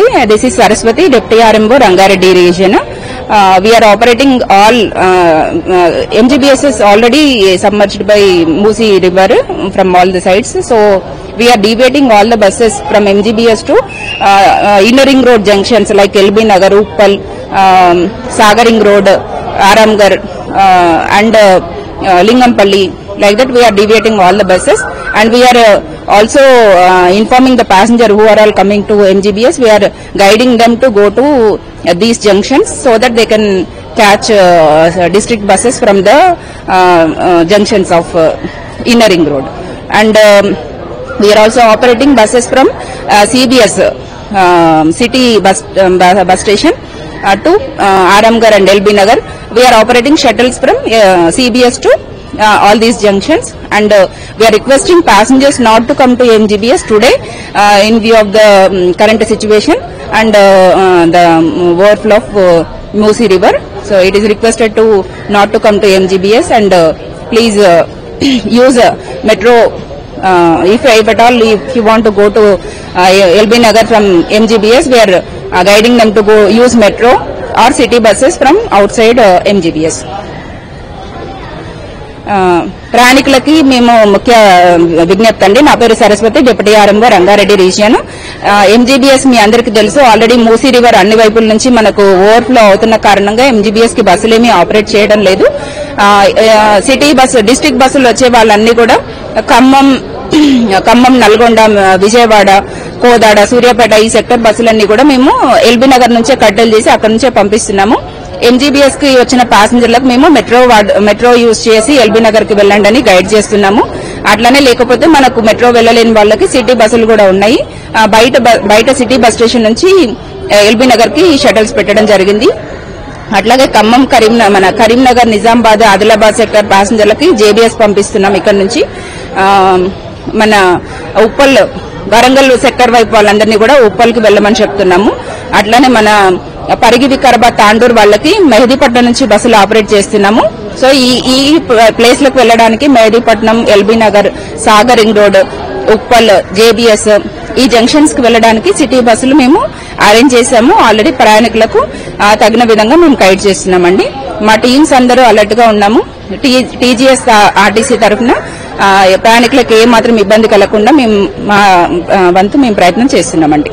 Namaste. This is Saraswati, Deputy RMO, Rangareddy region. We are operating all MGBS is already submerged by Musi river from all the sides. So we are deviating all the buses from MGBS to inner ring road junctions like LB Nagar, Uppal, Sagaring Road, Aramgar and Lingampalli. Like that we are deviating all the buses, and we are also informing the passenger who are all coming to MGBS. We are guiding them to go to these junctions so that they can catch district buses from the junctions of inner ring road. And we are also operating buses from CBS city bus station to Aramgar and LB Nagar. We are operating shuttles from CBS to all these junctions, and we are requesting passengers not to come to MGBS today in view of the current situation and the overflow of Musi river. So it is requested to not to come to MGBS, and please use metro. If at all, if you want to go to LB Nagar from MGBS, we are guiding them to go use metro or city buses from outside MGBS. ప్రయాణికులకి మేము ముఖ్య విజ్ఞప్తి అండి. నా పేరు Saraswati, deputy RMO, Rangareddy region. MGBS మీ అందరికీ తెలుసు, already Musi river అన్ని వైపుల నుంచి మనకు ఓవర్ఫ్లో అవుతున్న కారణంగా ఎంజీబీఎస్ కి బస్సులేమీ ఆపరేట్ చేయడం లేదు. సిటీ బస్సు, డిస్ట్రిక్ట్ బస్సులు వచ్చే వాళ్ళన్నీ కూడా ఖమ్మం, నల్గొండ, విజయవాడ, కోదాడ, సూర్యాపేట ఈ సెక్టర్ బస్సులన్నీ కూడా మేము ఎల్బీ నగర్ నుంచే కట్టెలు చేసి అక్కడి నుంచే పంపిస్తున్నాము. ఎంజీబీఎస్ కి వచ్చిన ప్యాసింజర్లకు మేము మెట్రో యూజ్ చేసి ఎల్బీ నగర్ కి వెళ్ళండి అని గైడ్ చేస్తున్నాము. అట్లానే లేకపోతే మనకు మెట్రో వెళ్ళలేని వాళ్ళకి సిటీ బస్సులు కూడా ఉన్నాయి. బయట సిటీ బస్ స్టేషన్ నుంచి ఎల్బీ నగర్ కి షటిల్స్ పెట్టడం జరిగింది. అట్లాగే ఖమ్మం, కరీంనగర్, నిజామాబాద్, ఆదిలాబాద్ సెక్టర్ ప్యాసింజర్లకి జేబీఎస్ పంపిస్తున్నాం ఇక్కడ నుంచి. మన ఉప్పల్, వరంగల్ సెక్టర్ వైపు వాళ్ళందరినీ కూడా ఉప్పల్కి వెళ్ళమని చెప్తున్నాము. అట్లానే మన పరిగి, వికారాబాద్, తాండూరు వాళ్ళకి మెహదీపట్నం నుంచి బస్సులు ఆపరేట్ చేస్తున్నాము. సో ఈ ప్లేస్ లకు వెళ్ళడానికి మెహదీపట్నం, ఎల్బీ నగర్, సాగరింగ్ రోడ్, ఉప్పల్, జేబీఎస్ ఈ జంక్షన్స్ కి వెళ్ళడానికి సిటీ బస్సులు మేము అరేంజ్ చేశాము. ఆల్రెడీ ప్రయాణికులకు తగిన విధంగా మేము గైడ్ చేస్తున్నామండి. మా టీమ్స్ అందరూ అలర్ట్ గా ఉన్నాము. టీజీఎస్ ఆర్టీసీ తరఫున ప్రయాణికులకు ఏ మాత్రం ఇబ్బంది కలగకుండా మా వంతు మేము ప్రయత్నం చేస్తున్నామండి.